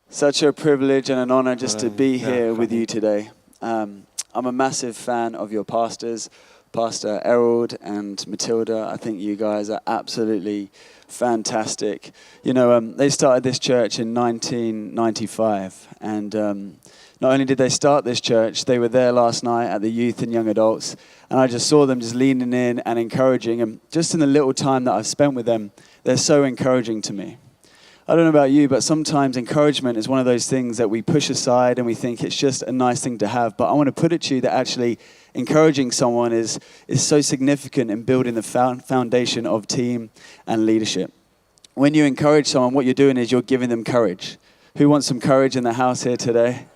Such a privilege and an honor just to be here with you today. I'm a massive fan of your pastors, Pastor Errol and Matilda. I think you guys are absolutely fantastic. You know, they started this church in 1995, and not only did they start this church, they were there last night at the youth and young adults, and I just saw them just leaning in and encouraging, and just in the little time that I've spent with them, they're so encouraging to me. I don't know about you, but sometimes encouragement is one of those things that we push aside and we think it's just a nice thing to have. But I want to put it to you that actually encouraging someone is so significant in building the foundation of team and leadership. When you encourage someone, what you're doing is you're giving them courage. Who wants some courage in the house here today?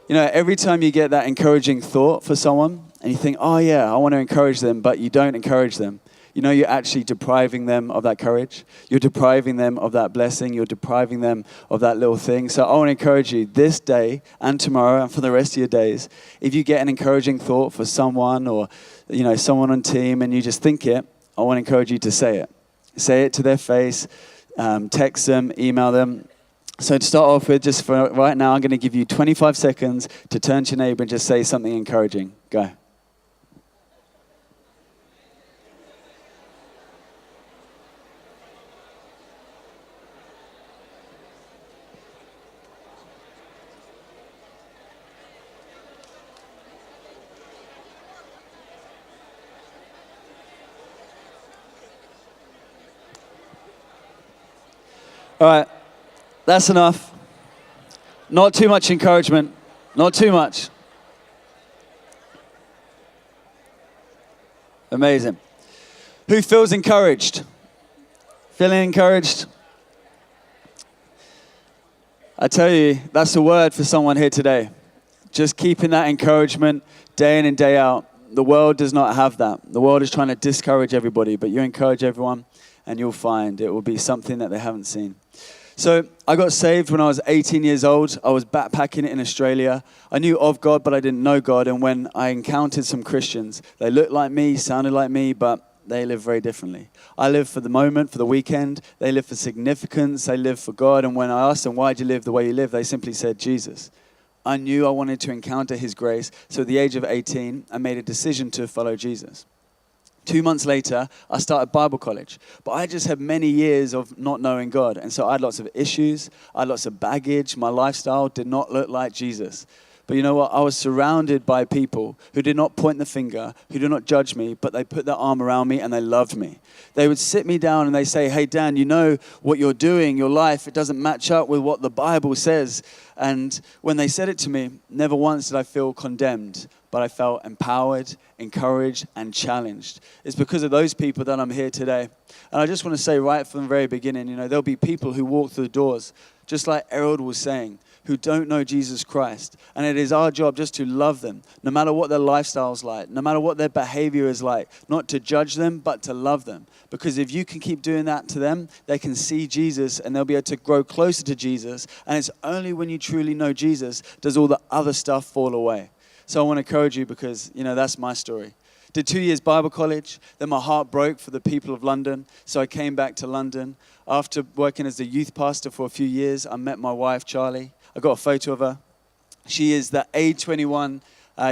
You know, every time you get that encouraging thought for someone and you think, oh yeah, I want to encourage them, but you don't encourage them, you know, you're actually depriving them of that courage. You're depriving them of that blessing. You're depriving them of that little thing. So I want to encourage you this day and tomorrow and for the rest of your days, if you get an encouraging thought for someone or, you know, someone on team and you just think it, I want to encourage you to say it. Say it to their face, text them, email them. So to start off with, just for right now, I'm going to give you 25 seconds to turn to your neighbor and just say something encouraging. Go. All right, that's enough. Not too much encouragement, not too much. Amazing. Who feels encouraged? Feeling encouraged? I tell you, that's a word for someone here today. Just keeping that encouragement day in and day out. The world does not have that. The world is trying to discourage everybody, but you encourage everyone and you'll find it will be something that they haven't seen. So I got saved when I was 18 years old. I was backpacking in Australia. I knew of God, but I didn't know God. And when I encountered some Christians, they looked like me, sounded like me, but they live very differently. I live for the moment, for the weekend. They live for significance. They live for God. And when I asked them, why do you live the way you live? They simply said, Jesus. I knew I wanted to encounter his grace. So at the age of 18, I made a decision to follow Jesus. 2 months later, I started Bible college. But I just had many years of not knowing God. And so I had lots of issues. I had lots of baggage. My lifestyle did not look like Jesus. But you know what? I was surrounded by people who did not point the finger, who did not judge me, but they put their arm around me and they loved me. They would sit me down and they say, hey, Dan, you know what you're doing, your life, it doesn't match up with what the Bible says. And when they said it to me, never once did I feel condemned, but I felt empowered, encouraged, and challenged. It's because of those people that I'm here today. And I just want to say right from the very beginning, you know, there'll be people who walk through the doors, just like Errol was saying, who don't know Jesus Christ. And it is our job just to love them, no matter what their lifestyle's like, no matter what their behavior is like, not to judge them, but to love them. Because if you can keep doing that to them, they can see Jesus and they'll be able to grow closer to Jesus. And it's only when you truly know Jesus does all the other stuff fall away. So I want to encourage you because, you know, that's my story. Did 2 years Bible college, then my heart broke for the people of London, so I came back to London. After working as a youth pastor for a few years, I met my wife, Charlie. I got a photo of her. She is the A21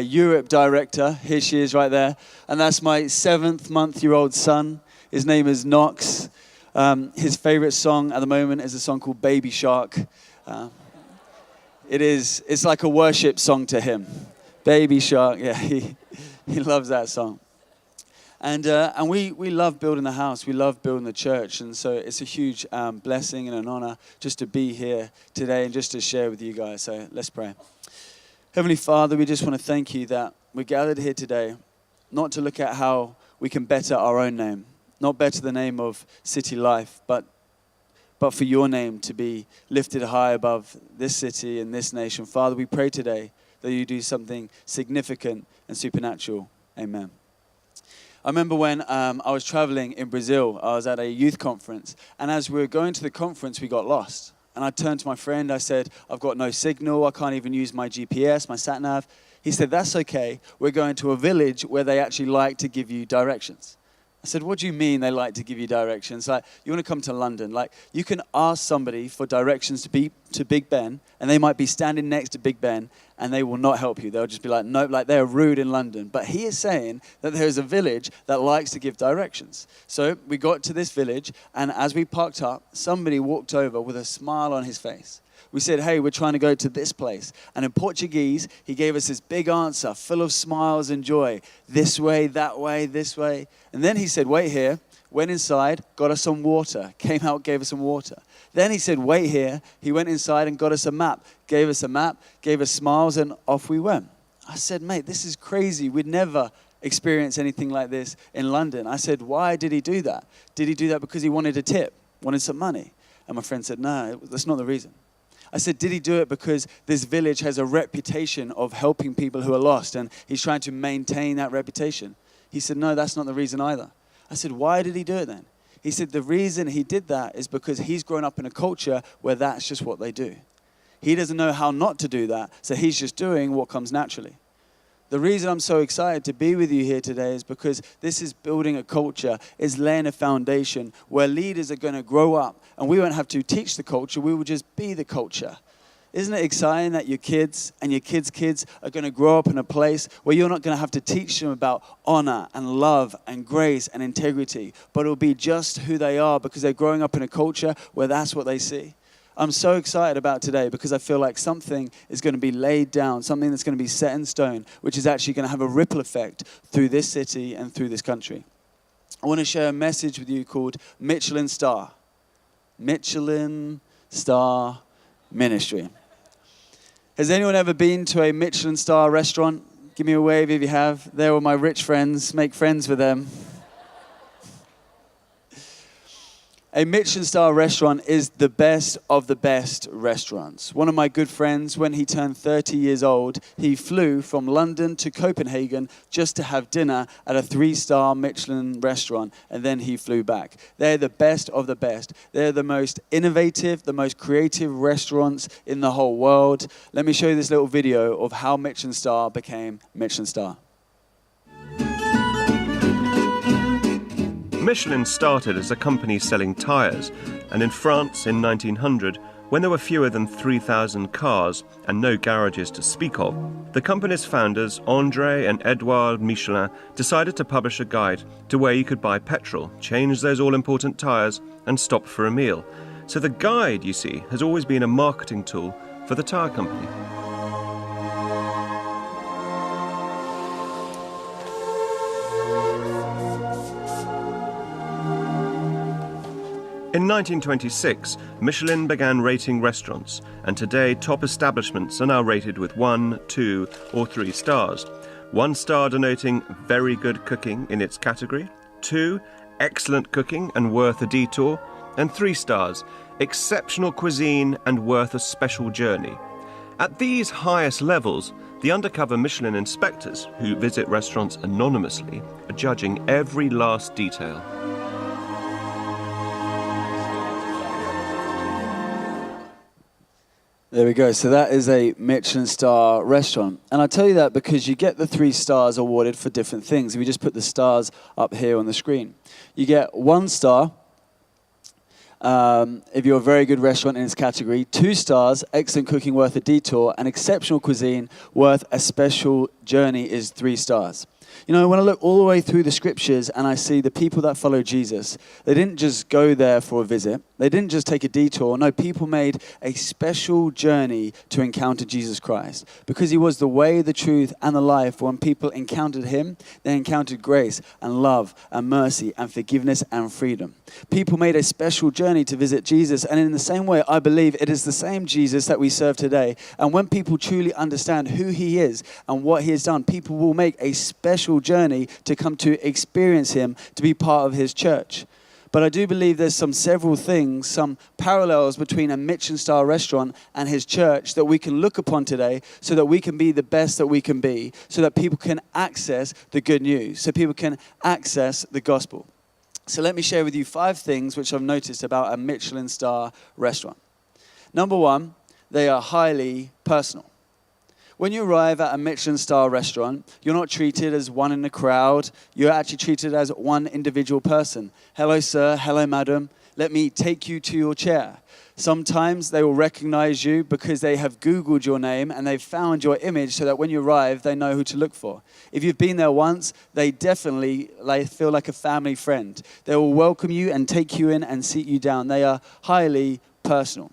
Europe director. Here she is right there. And that's my 7-month-old son. His name is Knox. His favorite song at the moment is a song called Baby Shark. It's like a worship song to him. Baby Shark, yeah, he loves that song. And we love building the house. We love building the church. And so it's a huge blessing and an honor just to be here today and just to share with you guys. So let's pray. Heavenly Father, we just want to thank you that we're gathered here today, not to look at how we can better our own name, not better the name of City Life, but for your name to be lifted high above this city and this nation. Father, we pray today that you do something significant and supernatural. Amen. I remember when I was traveling in Brazil, I was at a youth conference, and as we were going to the conference, we got lost. And I turned to my friend, I said, I've got no signal, I can't even use my GPS, my sat-nav. He said, that's okay, we're going to a village where they actually like to give you directions. I said, what do you mean they like to give you directions? Like, you want to come to London? Like, you can ask somebody for directions to Big Ben, and they might be standing next to Big Ben, and they will not help you. They'll just be like, nope, like they're rude in London. But he is saying that there's a village that likes to give directions. So we got to this village, and as we parked up, somebody walked over with a smile on his face. We said, hey, we're trying to go to this place. And in Portuguese, he gave us this big answer, full of smiles and joy. This way, that way, this way. And then he said, wait here. Went inside, got us some water. Came out, gave us some water. Then he said, wait here. He went inside and got us a map. Gave us a map, gave us smiles, and off we went. I said, mate, this is crazy. We'd never experienced anything like this in London. I said, why did he do that? Did he do that because he wanted a tip, wanted some money? And my friend said, no, that's not the reason. I said, did he do it because this village has a reputation of helping people who are lost, and he's trying to maintain that reputation? He said, no, that's not the reason either. I said, why did he do it then? He said, the reason he did that is because he's grown up in a culture where that's just what they do. He doesn't know how not to do that, so he's just doing what comes naturally. The reason I'm so excited to be with you here today is because this is building a culture, is laying a foundation where leaders are going to grow up, and we won't have to teach the culture, we will just be the culture. Isn't it exciting that your kids and your kids' kids are going to grow up in a place where you're not going to have to teach them about honor and love and grace and integrity, but it'll be just who they are because they're growing up in a culture where that's what they see. I'm so excited about today because I feel like something is going to be laid down, something that's going to be set in stone, which is actually going to have a ripple effect through this city and through this country. I want to share a message with you called Michelin Star. Michelin Star Ministry. Has anyone ever been to a Michelin star restaurant? Give me a wave if you have. They're all my rich friends. Make friends with them. A Michelin star restaurant is the best of the best restaurants. One of my good friends, when he turned 30 years old, he flew from London to Copenhagen just to have dinner at a 3-star Michelin restaurant, and then he flew back. They're the best of the best. They're the most innovative, the most creative restaurants in the whole world. Let me show you this little video of how Michelin star became Michelin star. Michelin started as a company selling tyres, and in France in 1900, when there were fewer than 3,000 cars and no garages to speak of, the company's founders, André and Edouard Michelin, decided to publish a guide to where you could buy petrol, change those all-important tyres, and stop for a meal. So the guide, you see, has always been a marketing tool for the tyre company. In 1926, Michelin began rating restaurants, and today top establishments are now rated with 1, 2, or 3 stars. 1 star denoting very good cooking in its category, 2, excellent cooking and worth a detour, and 3 stars, exceptional cuisine and worth a special journey. At these highest levels, the undercover Michelin inspectors, who visit restaurants anonymously, are judging every last detail. There we go. So that is a Michelin star restaurant. And I tell you that because you get the 3 stars awarded for different things. We just put the stars up here on the screen. You get 1 star if you're a very good restaurant in its category, 2 stars, excellent cooking worth a detour, and exceptional cuisine worth a special journey is 3 stars. You know, when I look all the way through the scriptures and I see the people that follow Jesus, they didn't just go there for a visit. They didn't just take a detour. No, people made a special journey to encounter Jesus Christ. Because he was the way, the truth, and the life. When people encountered him, they encountered grace and love and mercy and forgiveness and freedom. People made a special journey to visit Jesus. And in the same way, I believe it is the same Jesus that we serve today. And when people truly understand who he is and what he has done, people will make a special journey to come to experience him, to be part of his church. But I do believe there's several things, some parallels between a Michelin star restaurant and his church that we can look upon today so that we can be the best that we can be, so that people can access the good news, so people can access the gospel. So let me share with you 5 things which I've noticed about a Michelin star restaurant. Number 1, they are highly personal. When you arrive at a Michelin star restaurant, you're not treated as one in the crowd. You're actually treated as one individual person. Hello, sir. Hello, madam. Let me take you to your chair. Sometimes they will recognize you because they have Googled your name and they've found your image so that when you arrive, they know who to look for. If you've been there once, they definitely feel like a family friend. They will welcome you and take you in and sit you down. They are highly personal.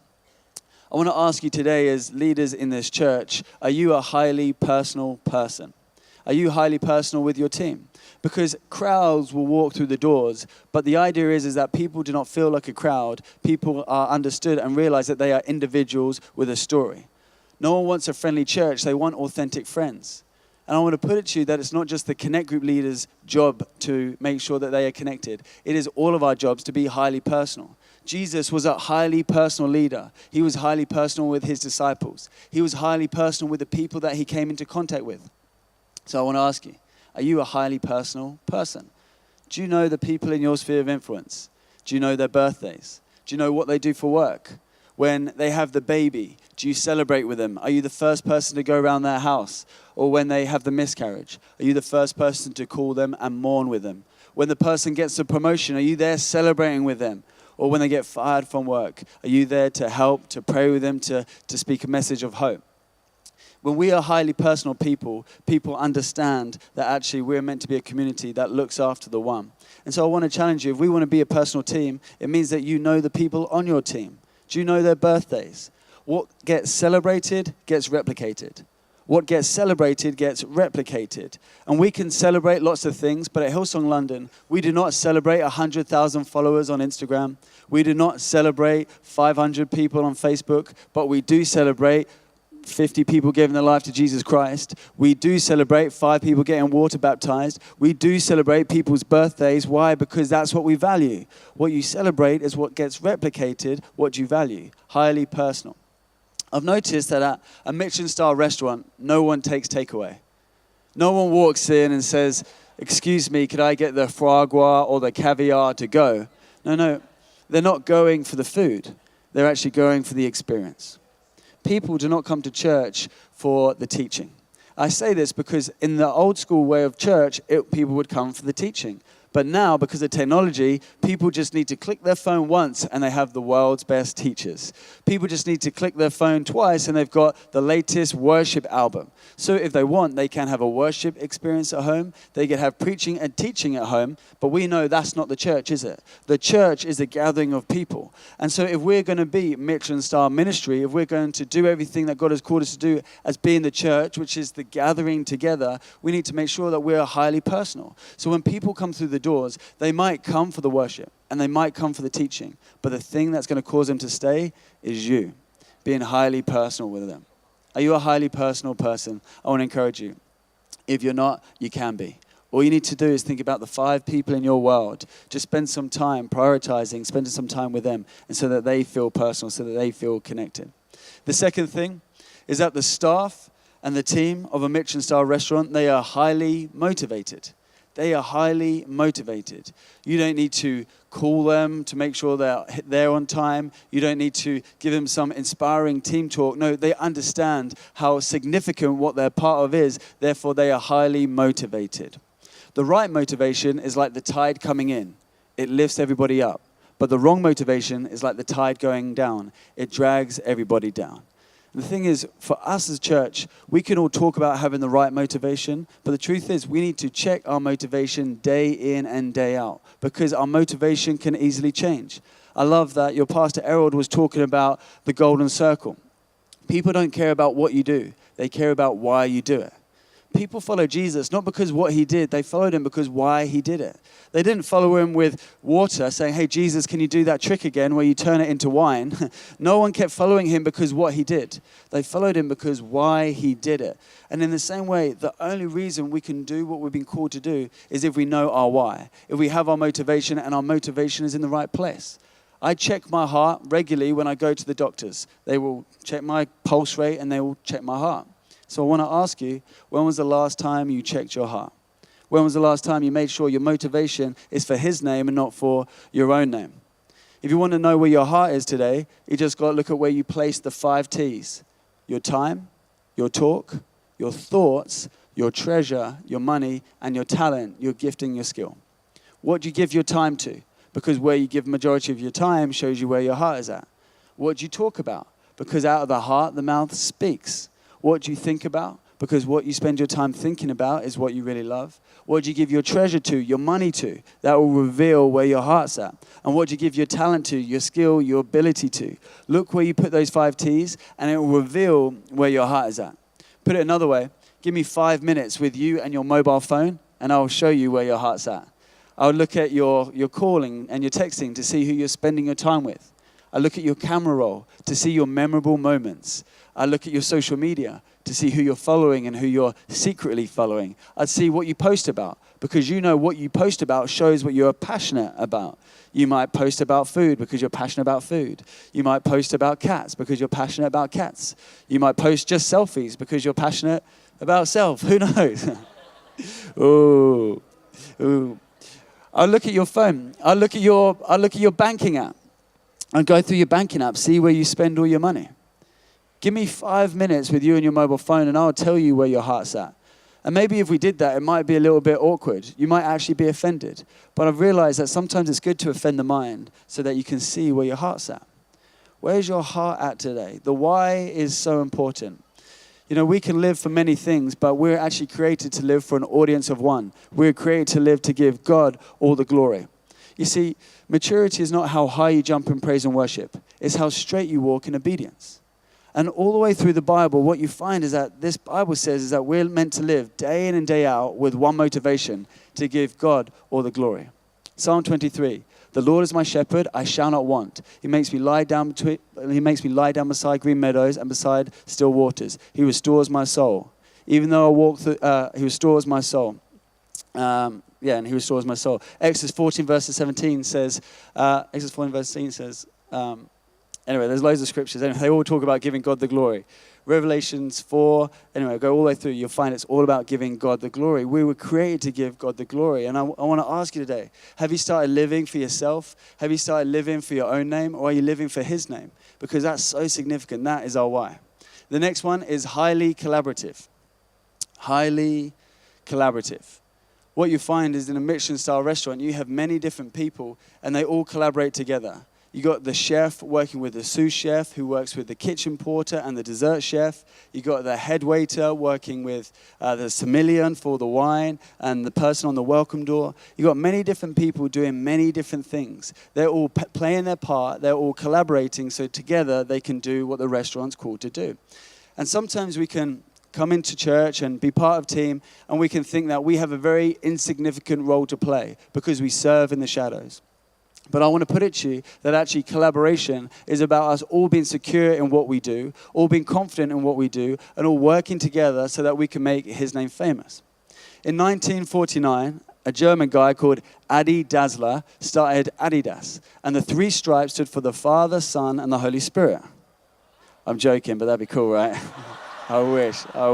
I want to ask you today as leaders in this church, are you a highly personal person? Are you highly personal with your team? Because crowds will walk through the doors, but the idea is that people do not feel like a crowd. People are understood and realize that they are individuals with a story. No one wants a friendly church. They want authentic friends. And I want to put it to you that it's not just the Connect Group leaders' job to make sure that they are connected. It is all of our jobs to be highly personal. Jesus was a highly personal leader. He was highly personal with his disciples. He was highly personal with the people that he came into contact with. So I want to ask you, are you a highly personal person? Do you know the people in your sphere of influence? Do you know their birthdays? Do you know what they do for work? When they have the baby, do you celebrate with them? Are you the first person to go around their house? Or when they have the miscarriage, are you the first person to call them and mourn with them? When the person gets a promotion, are you there celebrating with them? Or when they get fired from work, are you there to help, to pray with them, to speak a message of hope? When we are highly personal people, people understand that actually we're meant to be a community that looks after the one. And so I want to challenge you, if we want to be a personal team, it means that you know the people on your team. Do you know their birthdays? What gets celebrated gets replicated. What gets celebrated gets replicated. And we can celebrate lots of things, but at Hillsong London, we do not celebrate 100,000 followers on Instagram. We do not celebrate 500 people on Facebook, but we do celebrate 50 people giving their life to Jesus Christ. We do celebrate 5 people getting water baptized. We do celebrate people's birthdays. Why? Because that's what we value. What you celebrate is what gets replicated, what you value. Highly personal. I've noticed that at a Michelin-star restaurant, no one takes takeaway. No one walks in and says, "Excuse me, could I get the foie gras or the caviar to go?" No. They're not going for the food. They're actually going for the experience. People do not come to church for the teaching. I say this because in the old school way of church, people would come for the teaching. But now, because of technology, people just need to click their phone once and they have the world's best teachers. People just need to click their phone twice and they've got the latest worship album. So if they want, they can have a worship experience at home. They can have preaching and teaching at home. But we know that's not the church, is it? The church is a gathering of people. And so if we're going to be Michelin star ministry, if we're going to do everything that God has called us to do as being the church, which is the gathering together, we need to make sure that we're highly personal. So when people come through the doors, they might come for the worship and they might come for the teaching, but the thing that's going to cause them to stay is you being highly personal with them. Are you a highly personal person? I want to encourage you. If you're not, you can be. All you need to do is think about the 5 people in your world. Just spend some time prioritizing, spending some time with them, and so that they feel personal, so that they feel connected. The second thing is that the staff and the team of a Michelin star restaurant, they are highly motivated. They are highly motivated. You don't need to call them to make sure they're there on time. You don't need to give them some inspiring team talk. No, they understand how significant what they're part of is. Therefore, they are highly motivated. The right motivation is like the tide coming in. It lifts everybody up. But the wrong motivation is like the tide going down. It drags everybody down. The thing is, for us as church, we can all talk about having the right motivation, but the truth is we need to check our motivation day in and day out because our motivation can easily change. I love that your pastor Errol was talking about the golden circle. People don't care about what you do. They care about why you do it. People follow Jesus not because what he did. They followed him because why he did it. They didn't follow him with water saying, "Hey, Jesus, can you do that trick again where you turn it into wine?" No one kept following him because what he did. They followed him because why he did it. And in the same way, the only reason we can do what we've been called to do is if we know our why. If we have our motivation and our motivation is in the right place. I check my heart regularly when I go to the doctors. They will check my pulse rate and they will check my heart. So I want to ask you, when was the last time you checked your heart? When was the last time you made sure your motivation is for his name and not for your own name? If you want to know where your heart is today, you just got to look at where you place the 5 T's. Your time, your talk, your thoughts, your treasure, your money, and your talent, your gifting, your skill. What do you give your time to? Because where you give majority of your time shows you where your heart is at. What do you talk about? Because out of the heart, the mouth speaks. What do you think about? Because what you spend your time thinking about is what you really love. What do you give your treasure to, your money to? That will reveal where your heart's at. And what do you give your talent to, your skill, your ability to? Look where you put those 5 T's, and it will reveal where your heart is at. Put it another way, give me 5 minutes with you and your mobile phone, and I'll show you where your heart's at. I'll look at your calling and your texting to see who you're spending your time with. I look at your camera roll to see your memorable moments. I look at your social media to see who you're following and who you're secretly following. I'd see what you post about, because you know what you post about shows what you're passionate about. You might post about food because you're passionate about food. You might post about cats because you're passionate about cats. You might post just selfies because you're passionate about self. Who knows? Ooh. I'll look at your phone. I'll look at your banking app. And go through your banking app, see where you spend all your money. Give me 5 minutes with you and your mobile phone, and I'll tell you where your heart's at. And maybe if we did that, it might be a little bit awkward. You might actually be offended. But I've realized that sometimes it's good to offend the mind so that you can see where your heart's at. Where's your heart at today? The why is so important. You know, we can live for many things, but we're actually created to live for an audience of one. We're created to live to give God all the glory. You see, maturity is not how high you jump in praise and worship. It's how straight you walk in obedience. And all the way through the Bible, what you find is that this Bible says is that we're meant to live day in and day out with one motivation, to give God all the glory. Psalm 23, the Lord is my shepherd, I shall not want. He makes me lie down beside green meadows and beside still waters. He restores my soul. Even though I walk through, he restores my soul. And he restores my soul. Exodus 14 verse 17 says, anyway, there's loads of scriptures. Anyway, they all talk about giving God the glory. Revelations 4, anyway, go all the way through. You'll find it's all about giving God the glory. We were created to give God the glory. And I want to ask you today, have you started living for yourself? Have you started living for your own name? Or are you living for his name? Because that's so significant. That is our why. The next one is highly collaborative. Highly collaborative. What you find is in a Michelin-style restaurant, you have many different people, and they all collaborate together. You got the chef working with the sous chef, who works with the kitchen porter and the dessert chef. You got the head waiter working with the sommelier for the wine, and the person on the welcome door. You got many different people doing many different things. They're all playing their part. They're all collaborating, so together they can do what the restaurant's called to do. And sometimes we can come into church and be part of a team, and we can think that we have a very insignificant role to play because we serve in the shadows. But I want to put it to you that actually collaboration is about us all being secure in what we do, all being confident in what we do, and all working together so that we can make his name famous. In 1949, a German guy called Adi Dassler started Adidas, and the 3 stripes stood for the Father, Son, and the Holy Spirit. I'm joking, but that'd be cool, right? I wish. I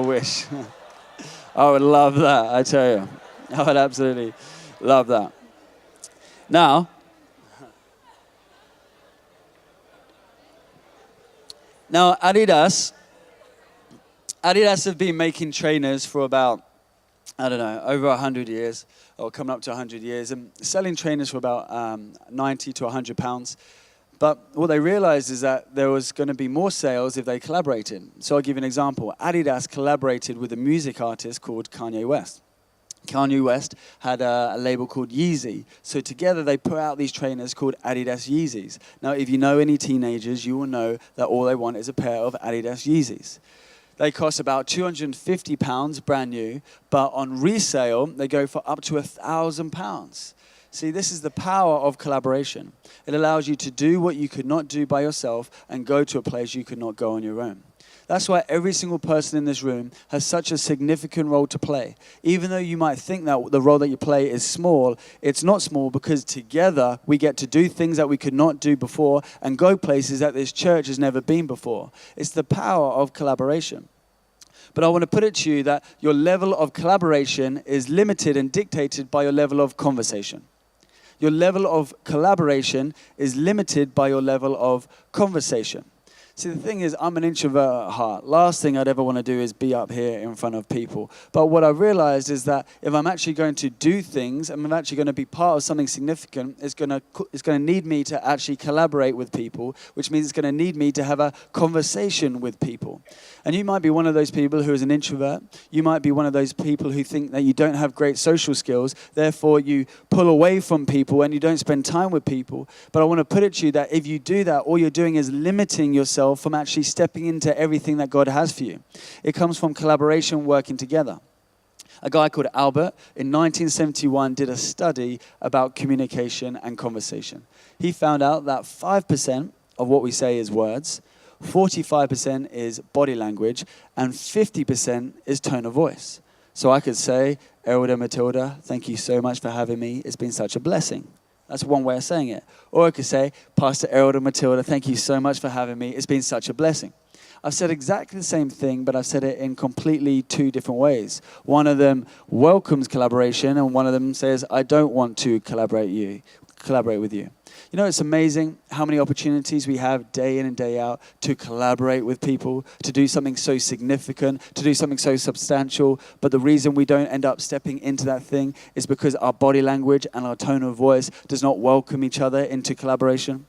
would love that, I tell you. I would absolutely love that. Now Adidas have been making trainers for about, over 100 years, or coming up to 100 years, and selling trainers for about 90 to 100 pounds. But what they realized is that there was going to be more sales if they collaborated. So I'll give you an example. Adidas collaborated with a music artist called Kanye West. Kanye West had a label called Yeezy. So together they put out these trainers called Adidas Yeezys. Now, if you know any teenagers, you will know that all they want is a pair of Adidas Yeezys. They cost about £250 brand new, but on resale, they go for up to £1,000. See, this is the power of collaboration. It allows you to do what you could not do by yourself and go to a place you could not go on your own. That's why every single person in this room has such a significant role to play. Even though you might think that the role that you play is small, it's not small, because together we get to do things that we could not do before and go places that this church has never been before. It's the power of collaboration. But I want to put it to you that your level of collaboration is limited and dictated by your level of conversation. Your level of collaboration is limited by your level of conversation. See, the thing is, I'm an introvert at heart. Last thing I'd ever want to do is be up here in front of people. But what I realized is that if I'm actually going to do things, and I'm actually going to be part of something significant, it's going to need me to actually collaborate with people, which means it's going to need me to have a conversation with people. And you might be one of those people who is an introvert. You might be one of those people who think that you don't have great social skills, therefore you pull away from people and you don't spend time with people. But I want to put it to you that if you do that, all you're doing is limiting yourself from actually stepping into everything that God has for you. It comes from collaboration, working together. A guy called Albert in 1971 did a study about communication and conversation. He found out that 5% of what we say is words, 45% is body language, and 50% is tone of voice. So I could say, Elder Matilda, thank you so much for having me. It's been such a blessing. That's one way of saying it. Or I could say, Pastor Elder Matilda, thank you so much for having me. It's been such a blessing. I've said exactly the same thing, but I've said it in completely two different ways. One of them welcomes collaboration, and one of them says, I don't want to collaborate with you. You know, it's amazing how many opportunities we have day in and day out to collaborate with people, to do something so significant, to do something so substantial. But the reason we don't end up stepping into that thing is because our body language and our tone of voice does not welcome each other into collaboration.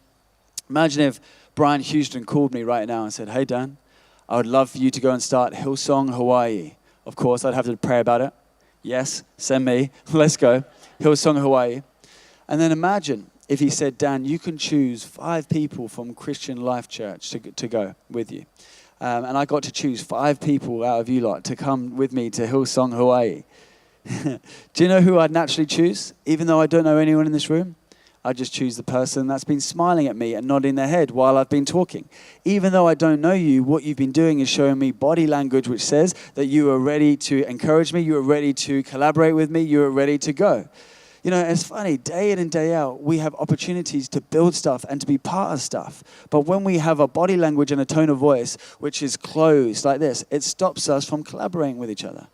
Imagine if Brian Houston called me right now and said, hey, Dan, I would love for you to go and start Hillsong Hawaii. Of course, I'd have to pray about it. Yes, send me. Let's go. Hillsong Hawaii. And then imagine if he said, Dan, you can choose 5 people from Christian Life Church to go with you. And I got to choose 5 people out of you lot to come with me to Hillsong Hawaii. Do you know who I'd naturally choose? Even though I don't know anyone in this room, I'd just choose the person that's been smiling at me and nodding their head while I've been talking. Even though I don't know you, what you've been doing is showing me body language which says that you are ready to encourage me, you are ready to collaborate with me, you are ready to go. You know, it's funny, day in and day out, we have opportunities to build stuff and to be part of stuff. But when we have a body language and a tone of voice which is closed like this, it stops us from collaborating with each other.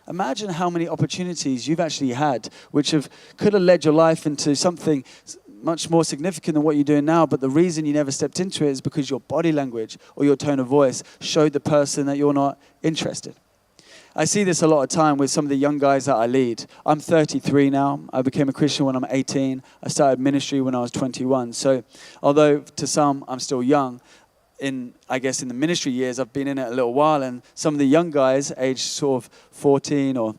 Imagine how many opportunities you've actually had which could have led your life into something much more significant than what you're doing now, but the reason you never stepped into it is because your body language or your tone of voice showed the person that you're not interested. I see this a lot of time with some of the young guys that I lead. I'm 33 now. I became a Christian when I'm 18. I started ministry when I was 21. So although to some I'm still young, in the ministry years, I've been in it a little while, and some of the young guys, aged sort of 14 or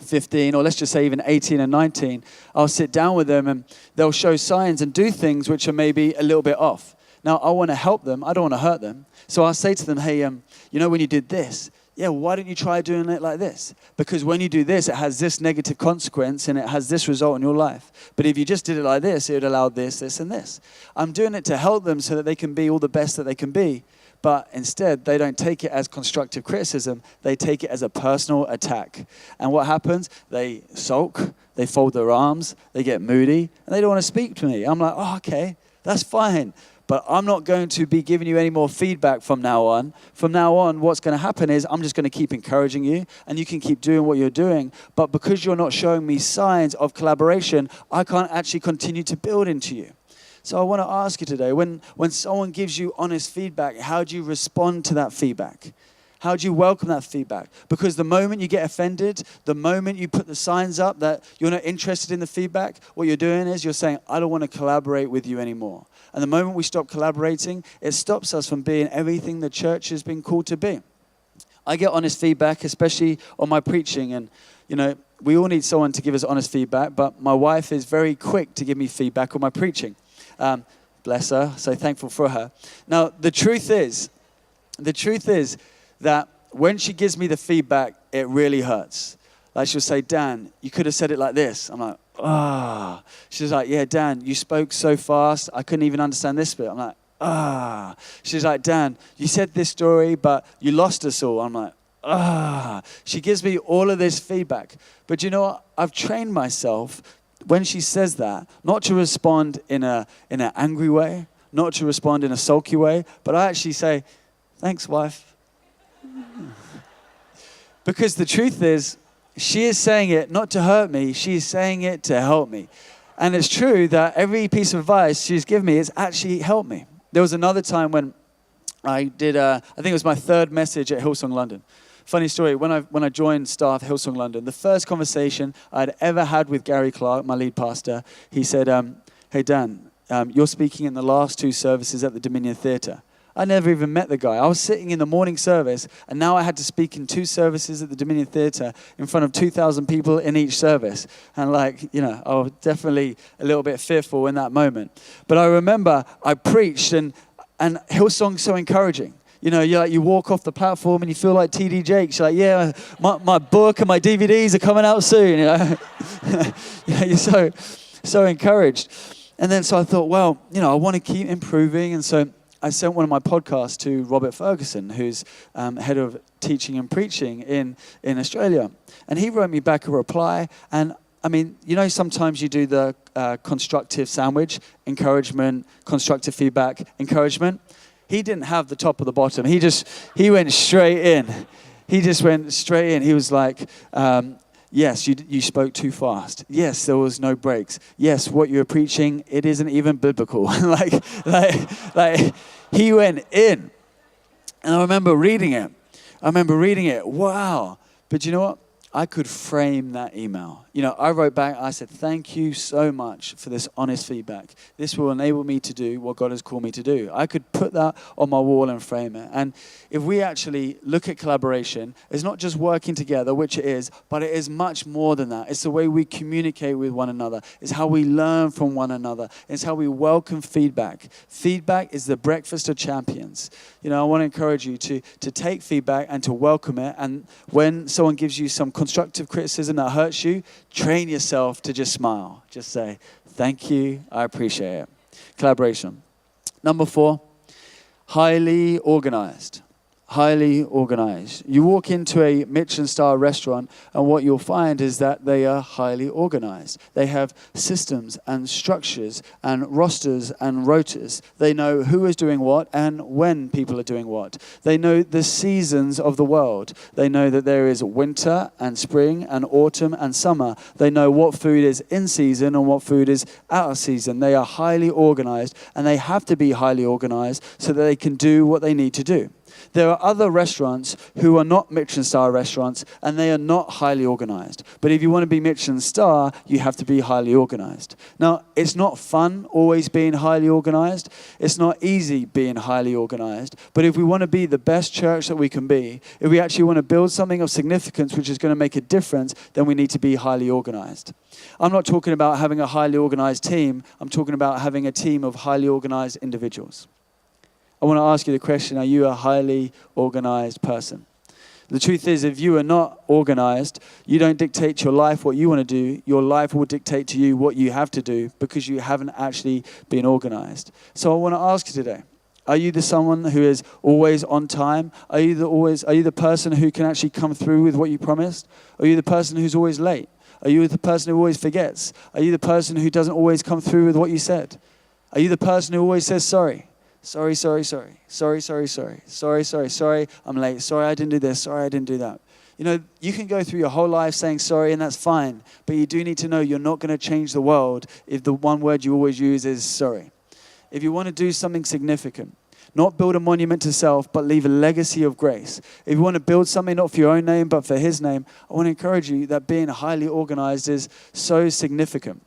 15, or let's just say even 18 and 19, I'll sit down with them and they'll show signs and do things which are maybe a little bit off. Now, I want to help them. I don't want to hurt them. So I'll say to them, hey, you know when you did this, yeah, why don't you try doing it like this? Because when you do this, it has this negative consequence and it has this result in your life. But if you just did it like this, it would allow this, this, and this. I'm doing it to help them so that they can be all the best that they can be. But instead, they don't take it as constructive criticism. They take it as a personal attack. And what happens? They sulk, they fold their arms, they get moody, and they don't want to speak to me. I'm like, oh, okay, that's fine. But I'm not going to be giving you any more feedback from now on. From now on, what's going to happen is I'm just going to keep encouraging you, and you can keep doing what you're doing. But because you're not showing me signs of collaboration, I can't actually continue to build into you. So I want to ask you today, when someone gives you honest feedback, how do you respond to that feedback? How do you welcome that feedback? Because the moment you get offended, the moment you put the signs up that you're not interested in the feedback, what you're doing is you're saying, I don't want to collaborate with you anymore. And the moment we stop collaborating, it stops us from being everything the church has been called to be. I get honest feedback, especially on my preaching. And, we all need someone to give us honest feedback, but my wife is very quick to give me feedback on my preaching. Bless her, so thankful for her. Now, the truth is that when she gives me the feedback, it really hurts. Like she'll say, Dan, you could have said it like this. I'm like, ah. She's like, yeah, Dan, you spoke so fast, I couldn't even understand this bit. I'm like, ah. She's like, Dan, you said this story, but you lost us all. I'm like, ah. She gives me all of this feedback. But you know what? I've trained myself when she says that, not to respond in an angry way, not to respond in a sulky way, but I actually say, thanks, wife. Because the truth is, she is saying it not to hurt me, she's saying it to help me. And it's true that every piece of advice she's given me has actually helped me. There was another time when I think it was my third message at Hillsong London. Funny story, when I joined staff at Hillsong London, the first conversation I'd ever had with Gary Clark, my lead pastor, he said, hey Dan, you're speaking in the last 2 services at the Dominion Theatre. I never even met the guy. I was sitting in the morning service, and now I had to speak in 2 services at the Dominion Theatre in front of 2,000 people in each service. And I was definitely a little bit fearful in that moment. But I remember I preached, and Hillsong's so encouraging. You walk off the platform and you feel like TD Jakes. You're like, yeah, my book and my DVDs are coming out soon. You're so encouraged. And then so I thought, well, I want to keep improving. And so I sent one of my podcasts to Robert Ferguson, who's head of teaching and preaching in Australia. And he wrote me back a reply. And sometimes you do the constructive sandwich, encouragement, constructive feedback, encouragement. He didn't have the top or the bottom. He went straight in. He just went straight in. He was like, yes, you spoke too fast. Yes, there was no breaks. Yes, what you're preaching, it isn't even biblical. like he went in. And I remember reading it. Wow. But you know what? I could frame that email. I wrote back, I said, thank you so much for this honest feedback. This will enable me to do what God has called me to do. I could put that on my wall and frame it. And if we actually look at collaboration, it's not just working together, which it is, but it is much more than that. It's the way we communicate with one another. It's how we learn from one another. It's how we welcome feedback. Feedback is the breakfast of champions. I want to encourage you to take feedback and to welcome it. And when someone gives you some constructive criticism that hurts you, train yourself to just smile. Just say, thank you, I appreciate it. Collaboration. Number 4, highly organized. Highly organized. You walk into a Michelin-star restaurant, and what you'll find is that they are highly organized. They have systems and structures and rosters and rotas. They know who is doing what and when people are doing what. They know the seasons of the world. They know that there is winter and spring and autumn and summer. They know what food is in season and what food is out of season. They are highly organized, and they have to be highly organized so that they can do what they need to do. There are other restaurants who are not Michelin-star restaurants, and they are not highly organized. But if you want to be Michelin-star, you have to be highly organized. Now, it's not fun always being highly organized. It's not easy being highly organized. But if we want to be the best church that we can be, if we actually want to build something of significance which is going to make a difference, then we need to be highly organized. I'm not talking about having a highly organized team. I'm talking about having a team of highly organized individuals. I want to ask you the question, are you a highly organized person? The truth is, if you are not organized, you don't dictate your life what you want to do. Your life will dictate to you what you have to do because you haven't actually been organized. So I want to ask you today, are you the someone who is always on time? Are you the person who can actually come through with what you promised? Are you the person who's always late? Are you the person who always forgets? Are you the person who doesn't always come through with what you said? Are you the person who always says sorry? Sorry, sorry, sorry. Sorry, sorry, sorry. Sorry, sorry, sorry. I'm late. Sorry, I didn't do this. Sorry, I didn't do that. You can go through your whole life saying sorry, and that's fine. But you do need to know you're not going to change the world if the one word you always use is sorry. If you want to do something significant, not build a monument to self, but leave a legacy of grace. If you want to build something not for your own name, but for His name, I want to encourage you that being highly organized is so significant.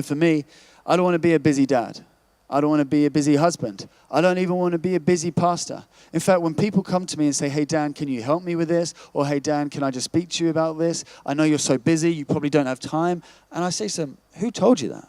For me, I don't want to be a busy dad. I don't want to be a busy husband. I don't even want to be a busy pastor. In fact, when people come to me and say, hey, Dan, can you help me with this? Or, hey, Dan, can I just speak to you about this? I know you're so busy, you probably don't have time. And I say to them, who told you that?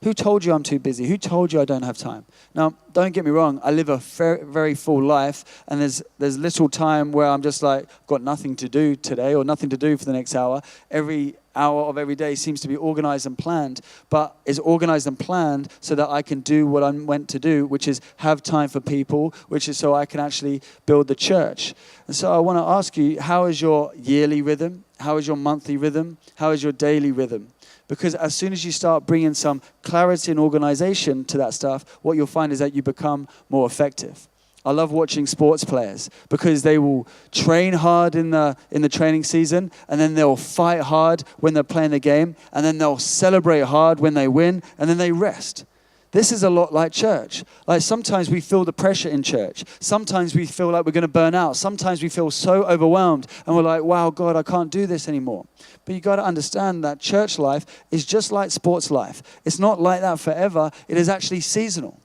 Who told you I'm too busy? Who told you I don't have time? Now, don't get me wrong. I live a very, very full life, and there's little time where I'm just like, got nothing to do today or nothing to do for the next hour. Every hour of every day seems to be organized and planned, but is organized and planned so that I can do what I'm meant to do, which is have time for people, which is so I can actually build the church. And so I want to ask you, how is your yearly rhythm? How is your monthly rhythm? How is your daily rhythm? Because as soon as you start bringing some clarity and organization to that stuff, what you'll find is that you become more effective. I love watching sports players because they will train hard in the training season, and then they'll fight hard when they're playing the game, and then they'll celebrate hard when they win, and then they rest. This is a lot like church. Like sometimes we feel the pressure in church. Sometimes we feel like we're going to burn out. Sometimes we feel so overwhelmed and we're like, wow, God, I can't do this anymore. But you got to understand that church life is just like sports life. It's not like that forever. It is actually seasonal.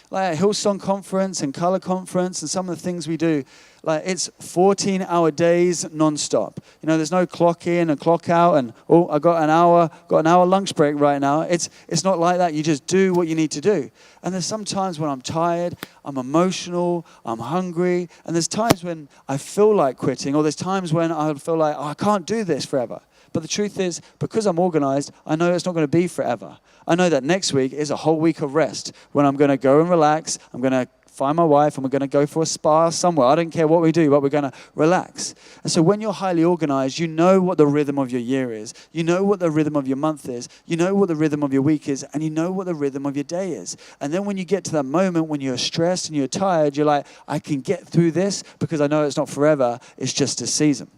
Like at Hillsong Conference and Color Conference and some of the things we do, like it's 14-hour days nonstop. You know, there's no clock in and clock out and, oh, I got an hour lunch break right now. It's not like that. You just do what you need to do. And there's some times when I'm tired, I'm emotional, I'm hungry, and there's times when I feel like quitting, or there's times when I feel like, oh, I can't do this forever. But the truth is, because I'm organized, I know it's not going to be forever. I know that next week is a whole week of rest when I'm going to go and relax. I'm going to find my wife and we're going to go for a spa somewhere. I don't care what we do, but we're going to relax. And so when you're highly organized, you know what the rhythm of your year is. You know what the rhythm of your month is. You know what the rhythm of your week is. And you know what the rhythm of your day is. And then when you get to that moment when you're stressed and you're tired, you're like, I can get through this because I know it's not forever. It's just a season.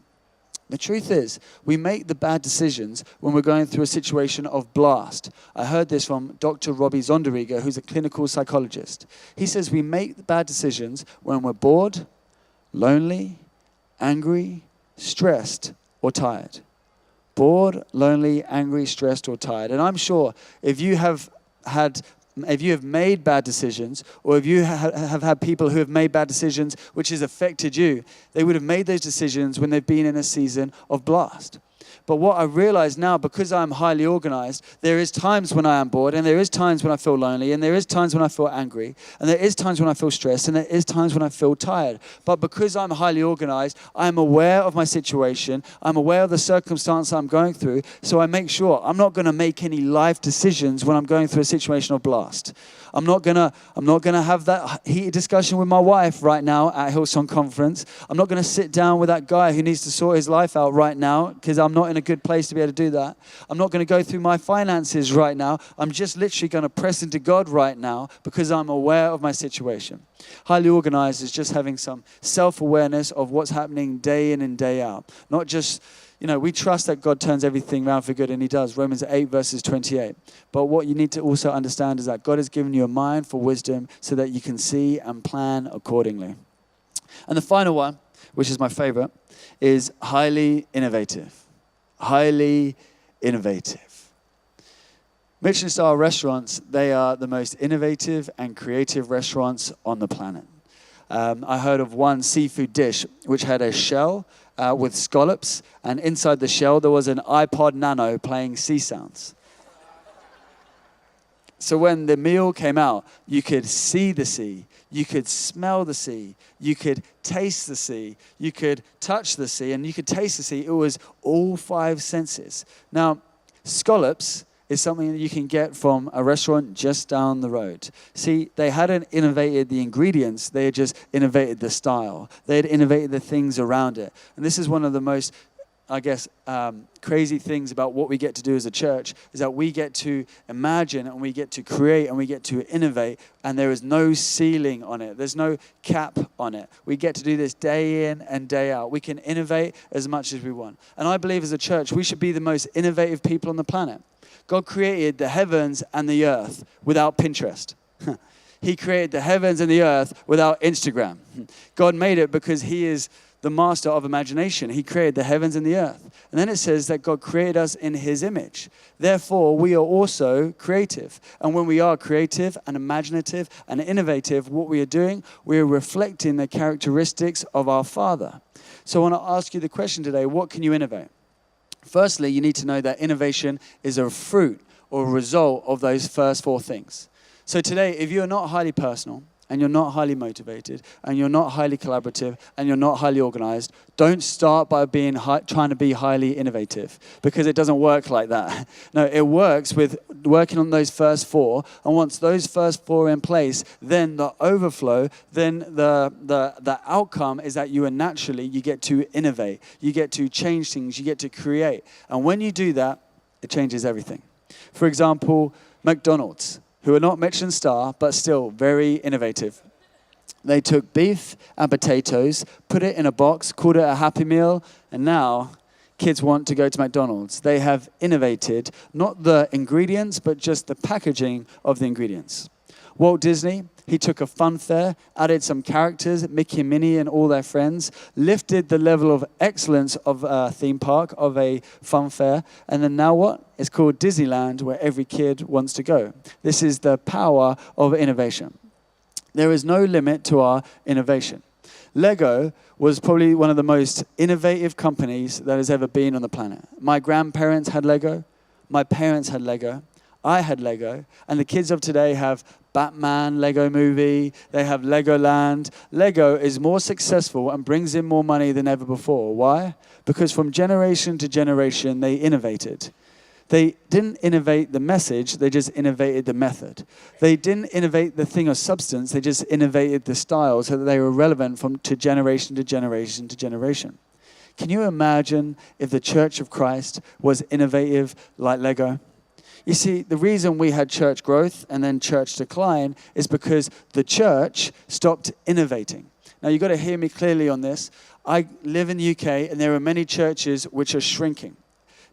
The truth is, we make the bad decisions when we're going through a situation of blast. I heard this from Dr. Robbie Zonderega, who's a clinical psychologist. He says we make the bad decisions when we're bored, lonely, angry, stressed, or tired. Bored, lonely, angry, stressed, or tired. And I'm sure if you have made bad decisions, or if you have had people who have made bad decisions which has affected you, they would have made those decisions when they've been in a season of blast. But what I realize now, because I'm highly organized, there is times when I am bored, and there is times when I feel lonely, and there is times when I feel angry, and there is times when I feel stressed, and there is times when I feel tired. But because I'm highly organized, I'm aware of my situation, I'm aware of the circumstance I'm going through, so I make sure I'm not going to make any life decisions when I'm going through a situation of blast. I'm not gonna have that heated discussion with my wife right now at Hillsong Conference. I'm not gonna sit down with that guy who needs to sort his life out right now because I'm not in a good place to be able to do that. I'm not gonna go through my finances right now. I'm just literally gonna press into God right now because I'm aware of my situation. Highly organized is just having some self-awareness of what's happening day in and day out. Not just, we trust that God turns everything around for good, and he does. Romans 8 verses 28. But what you need to also understand is that God has given you a mind for wisdom so that you can see and plan accordingly. And the final one, which is my favorite, is highly innovative. Highly innovative. Michelin-star restaurants, they are the most innovative and creative restaurants on the planet. I heard of one seafood dish which had a shell with scallops, and inside the shell there was an iPod Nano playing sea sounds. So when the meal came out, you could see the sea, you could smell the sea, you could taste the sea, you could touch the sea, and you could taste the sea. It was all 5 senses. Now, scallops is something that you can get from a restaurant just down the road. See, they hadn't innovated the ingredients, they had just innovated the style. They had innovated the things around it. And this is one of the most, crazy things about what we get to do as a church, is that we get to imagine and we get to create and we get to innovate, and there is no ceiling on it. There's no cap on it. We get to do this day in and day out. We can innovate as much as we want. And I believe as a church, we should be the most innovative people on the planet. God created the heavens and the earth without Pinterest. He created the heavens and the earth without Instagram. God made it because he is the master of imagination. He created the heavens and the earth. And then it says that God created us in his image. Therefore, we are also creative. And when we are creative and imaginative and innovative, what we are doing, we are reflecting the characteristics of our Father. So I want to ask you the question today, what can you innovate? Firstly, you need to know that innovation is a fruit or a result of those first 4 things. So today, if you're not highly personal, and you're not highly motivated, and you're not highly collaborative, and you're not highly organized, don't start by trying to be highly innovative, because it doesn't work like that. No, it works with working on those first 4, and once those first 4 are in place, then the overflow, then the outcome is that you get to innovate, you get to change things, you get to create. And when you do that, it changes everything. For example, McDonald's, who are not Michelin star, but still very innovative. They took beef and potatoes, put it in a box, called it a Happy Meal, and now kids want to go to McDonald's. They have innovated not the ingredients, but just the packaging of the ingredients. Walt Disney, he took a fun fair, added some characters, Mickey and Minnie and all their friends, lifted the level of excellence of a theme park, of a fun fair, and then now what? It's called Disneyland, where every kid wants to go. This is the power of innovation. There is no limit to our innovation. Lego was probably one of the most innovative companies that has ever been on the planet. My grandparents had Lego. My parents had Lego. I had Lego. And the kids of today have Batman Lego movie. They have Legoland. Lego is more successful and brings in more money than ever before. Why? Because from generation to generation, they innovated. They didn't innovate the message, they just innovated the method. They didn't innovate the thing of substance, they just innovated the style so that they were relevant to generation to generation to generation. Can you imagine if the Church of Christ was innovative like Lego? You see, the reason we had church growth and then church decline is because the church stopped innovating. Now, you've got to hear me clearly on this. I live in the UK, and there are many churches which are shrinking.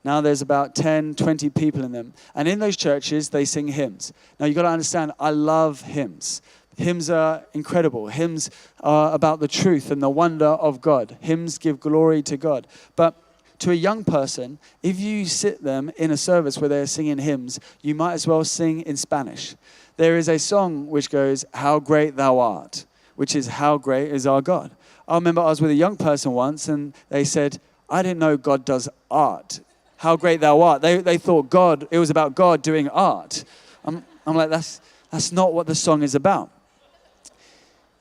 Now there's about 10, 20 people in them. And in those churches, they sing hymns. Now you've got to understand, I love hymns. Hymns are incredible. Hymns are about the truth and the wonder of God. Hymns give glory to God. But to a young person, if you sit them in a service where they're singing hymns, you might as well sing in Spanish. There is a song which goes, "How great thou art," which is how great is our God. I remember I was with a young person once and they said, I didn't know God does art. How great thou art. They thought God, it was about God doing art. I'm like, that's not what the song is about.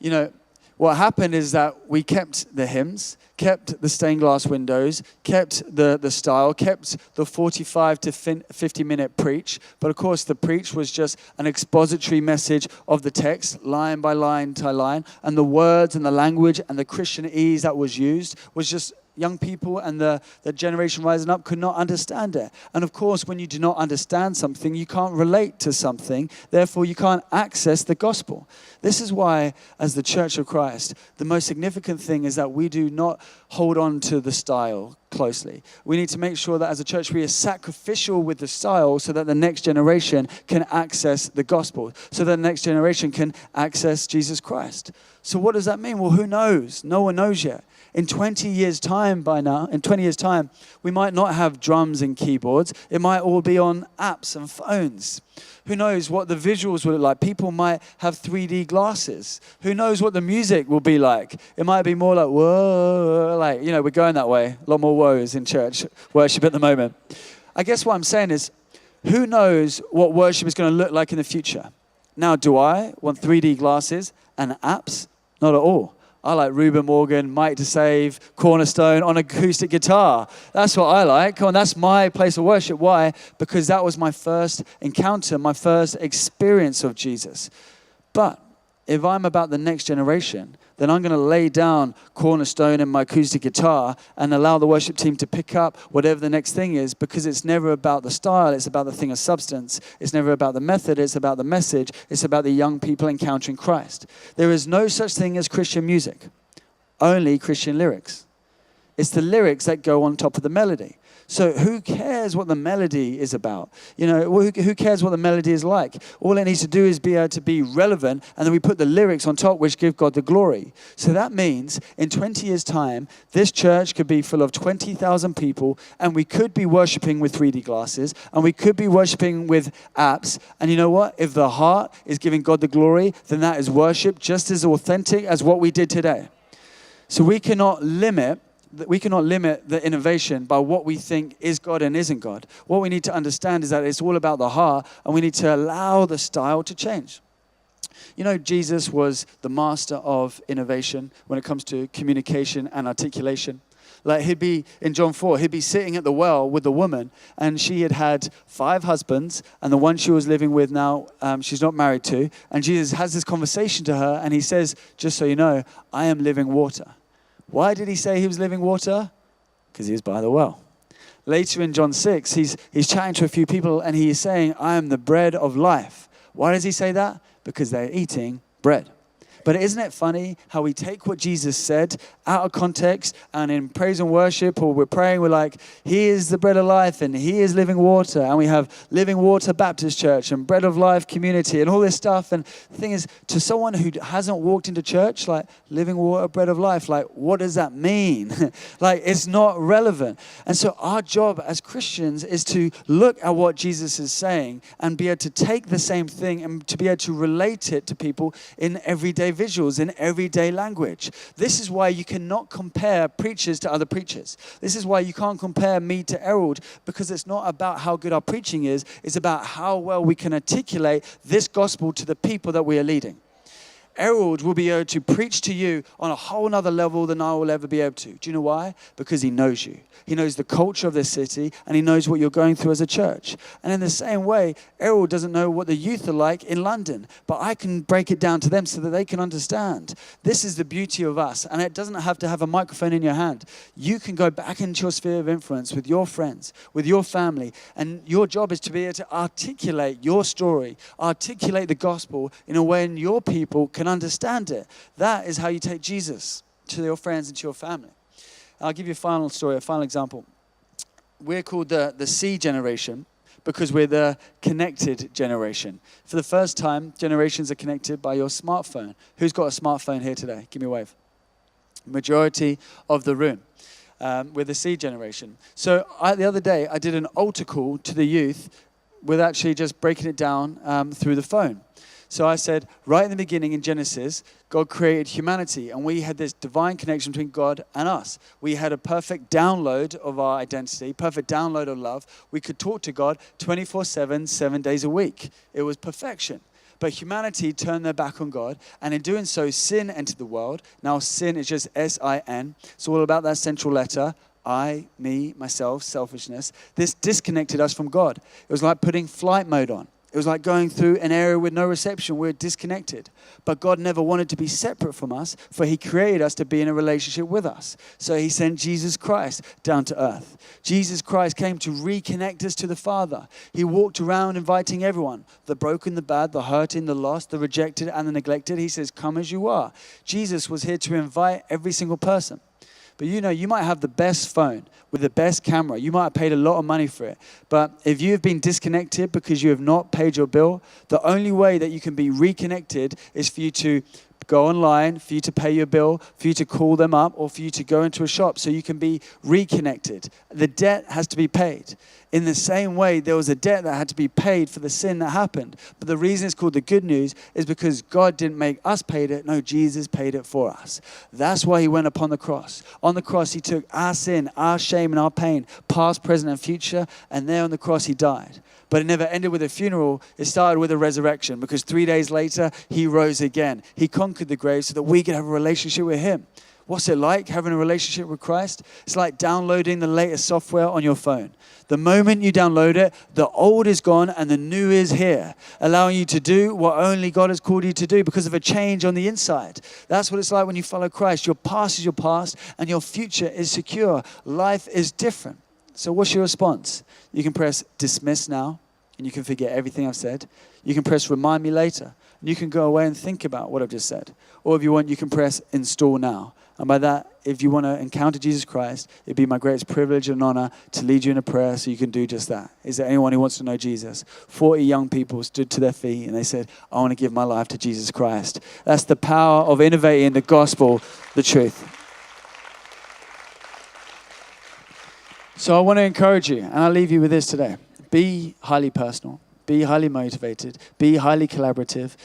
You know, what happened is that we kept the hymns, kept the stained glass windows, kept the style, kept the 45 to 50-minute preach. But of course, the preach was just an expository message of the text, line by line to line. And the words and the language and the Christianese that was used was just young people and the generation rising up could not understand it. And of course, when you do not understand something, you can't relate to something. Therefore, you can't access the gospel. This is why, as the Church of Christ, the most significant thing is that we do not hold on to the style closely. We need to make sure that as a church, we are sacrificial with the style so that the next generation can access the gospel, so that the next generation can access Jesus Christ. So what does that mean? Well, who knows? No one knows yet. In 20 years' time by now, we might not have drums and keyboards. It might all be on apps and phones. Who knows what the visuals will look like? People might have 3D glasses. Who knows what the music will be like? It might be more like, whoa, like, you know, we're going that way. A lot more woes in church worship at the moment. I guess what I'm saying is, who knows what worship is going to look like in the future? Now, do I want 3D glasses and apps? Not at all. I like Ruben Morgan, Mike to Save, Cornerstone on acoustic guitar. That's what I like. Come on, that's my place of worship. Why? Because that was my first encounter, my first experience of Jesus. But if I'm about the next generation, then I'm going to lay down Cornerstone and my acoustic guitar and allow the worship team to pick up whatever the next thing is, because it's never about the style, it's about the thing of substance. It's never about the method, it's about the message. It's about the young people encountering Christ. There is no such thing as Christian music, only Christian lyrics. It's the lyrics that go on top of the melody. So who cares what the melody is about? You know, who cares what the melody is like? All it needs to do is be able to be relevant, and then we put the lyrics on top, which give God the glory. So that means in 20 years' time, this church could be full of 20,000 people, and we could be worshiping with 3D glasses, and we could be worshiping with apps. And you know what? If the heart is giving God the glory, then that is worship just as authentic as what we did today. So we cannot limit the innovation by what we think is God and isn't God. What we need to understand is that it's all about the heart, and we need to allow the style to change. You know, Jesus was the master of innovation when it comes to communication and articulation. Like he'd be, in John 4, he'd be sitting at the well with the woman, and she had had 5 husbands, and the one she was living with now, she's not married to. And Jesus has this conversation to her, and he says, just so you know, I am living water. Why did he say he was living water? Because he was by the well. Later in John 6, he's chatting to a few people, and he is saying, I am the bread of life. Why does he say that? Because they're eating bread. But isn't it funny how we take what Jesus said out of context, and in praise and worship, or we're praying, we're like, he is the bread of life and he is living water. And we have Living Water Baptist Church and Bread of Life Community and all this stuff. And the thing is, to someone who hasn't walked into church, like living water, bread of life, like what does that mean? Like it's not relevant. And so our job as Christians is to look at what Jesus is saying and be able to take the same thing and to be able to relate it to people in everyday visuals, in everyday language. This is why you cannot compare preachers to other preachers. This is why you can't compare me to Errol, because it's not about how good our preaching is. It's about how well we can articulate this gospel to the people that we are leading. Errol will be able to preach to you on a whole nother level than I will ever be able to. Do you know why? Because he knows you. He knows the culture of this city, and he knows what you're going through as a church. And in the same way, Errol doesn't know what the youth are like in London, but I can break it down to them so that they can understand. This is the beauty of us, and it doesn't have to have a microphone in your hand. You can go back into your sphere of influence with your friends, with your family, and your job is to be able to articulate your story, articulate the gospel in a way in your people can understand it. That is how you take Jesus to your friends and to your family. I'll give you a final story, a final example. We're called the C generation because we're the connected generation. For the first time, generations are connected by your smartphone. Who's got a smartphone here today? Give me a wave. Majority of the room. We're the C generation. So the other day, I did an altar call to the youth with actually just breaking it down through the phone. So I said, right in the beginning in Genesis, God created humanity, and we had this divine connection between God and us. We had a perfect download of our identity, perfect download of love. We could talk to God 24/7, 7 days a week. It was perfection. But humanity turned their back on God, and in doing so, sin entered the world. Now sin is just S-I-N. It's all about that central letter. I, me, myself, selfishness. This disconnected us from God. It was like putting flight mode on. It was like going through an area with no reception. We're disconnected. But God never wanted to be separate from us, for he created us to be in a relationship with us. So he sent Jesus Christ down to earth. Jesus Christ came to reconnect us to the Father. He walked around inviting everyone, the broken, the bad, the hurting, the lost, the rejected, and the neglected. He says, come as you are. Jesus was here to invite every single person. But you might have the best phone with the best camera. You might have paid a lot of money for it. But if you have been disconnected because you have not paid your bill, the only way that you can be reconnected is for you to go online, for you to pay your bill, for you to call them up, or for you to go into a shop so you can be reconnected. The debt has to be paid. In the same way, there was a debt that had to be paid for the sin that happened. But the reason it's called the good news is because God didn't make us pay it. No, Jesus paid it for us. That's why he went upon the cross. On the cross, he took our sin, our shame, and our pain, past, present, and future. And there on the cross, he died. But it never ended with a funeral. It started with a resurrection, because 3 days later, he rose again. He conquered the grave so that we could have a relationship with him. What's it like having a relationship with Christ? It's like downloading the latest software on your phone. The moment you download it, the old is gone and the new is here, allowing you to do what only God has called you to do because of a change on the inside. That's what it's like when you follow Christ. Your past is your past and your future is secure. Life is different. So what's your response? You can press dismiss now, and you can forget everything I've said. You can press remind me later, and you can go away and think about what I've just said. Or if you want, you can press install now. And by that, if you want to encounter Jesus Christ, it'd be my greatest privilege and honor to lead you in a prayer so you can do just that. Is there anyone who wants to know Jesus? 40 young people stood to their feet and they said, I want to give my life to Jesus Christ. That's the power of innovating the gospel, the truth. So I want to encourage you, and I'll leave you with this today. Be highly personal. Be highly motivated. Be highly collaborative.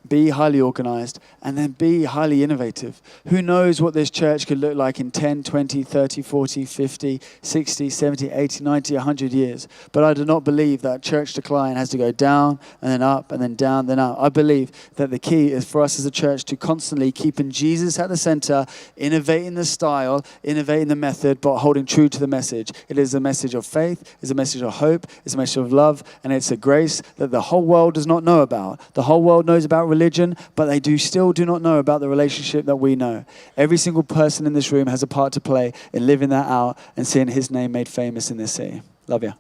Be highly organized. And then be highly innovative. Who knows what this church could look like in 10, 20, 30, 40, 50, 60, 70, 80, 90, 100 years. But I do not believe that church decline has to go down and then up and then down, then up. I believe that the key is for us as a church to constantly keeping Jesus at the center, innovating the style, innovating the method, but holding true to the message. It is a message of faith. It's a message of hope. It's a message of love. And it's a grace that the whole world does not know about. The whole world knows about religion, but they still do not know about the relationship that we know. Every single person in this room has a part to play in living that out and seeing his name made famous in this city. Love you.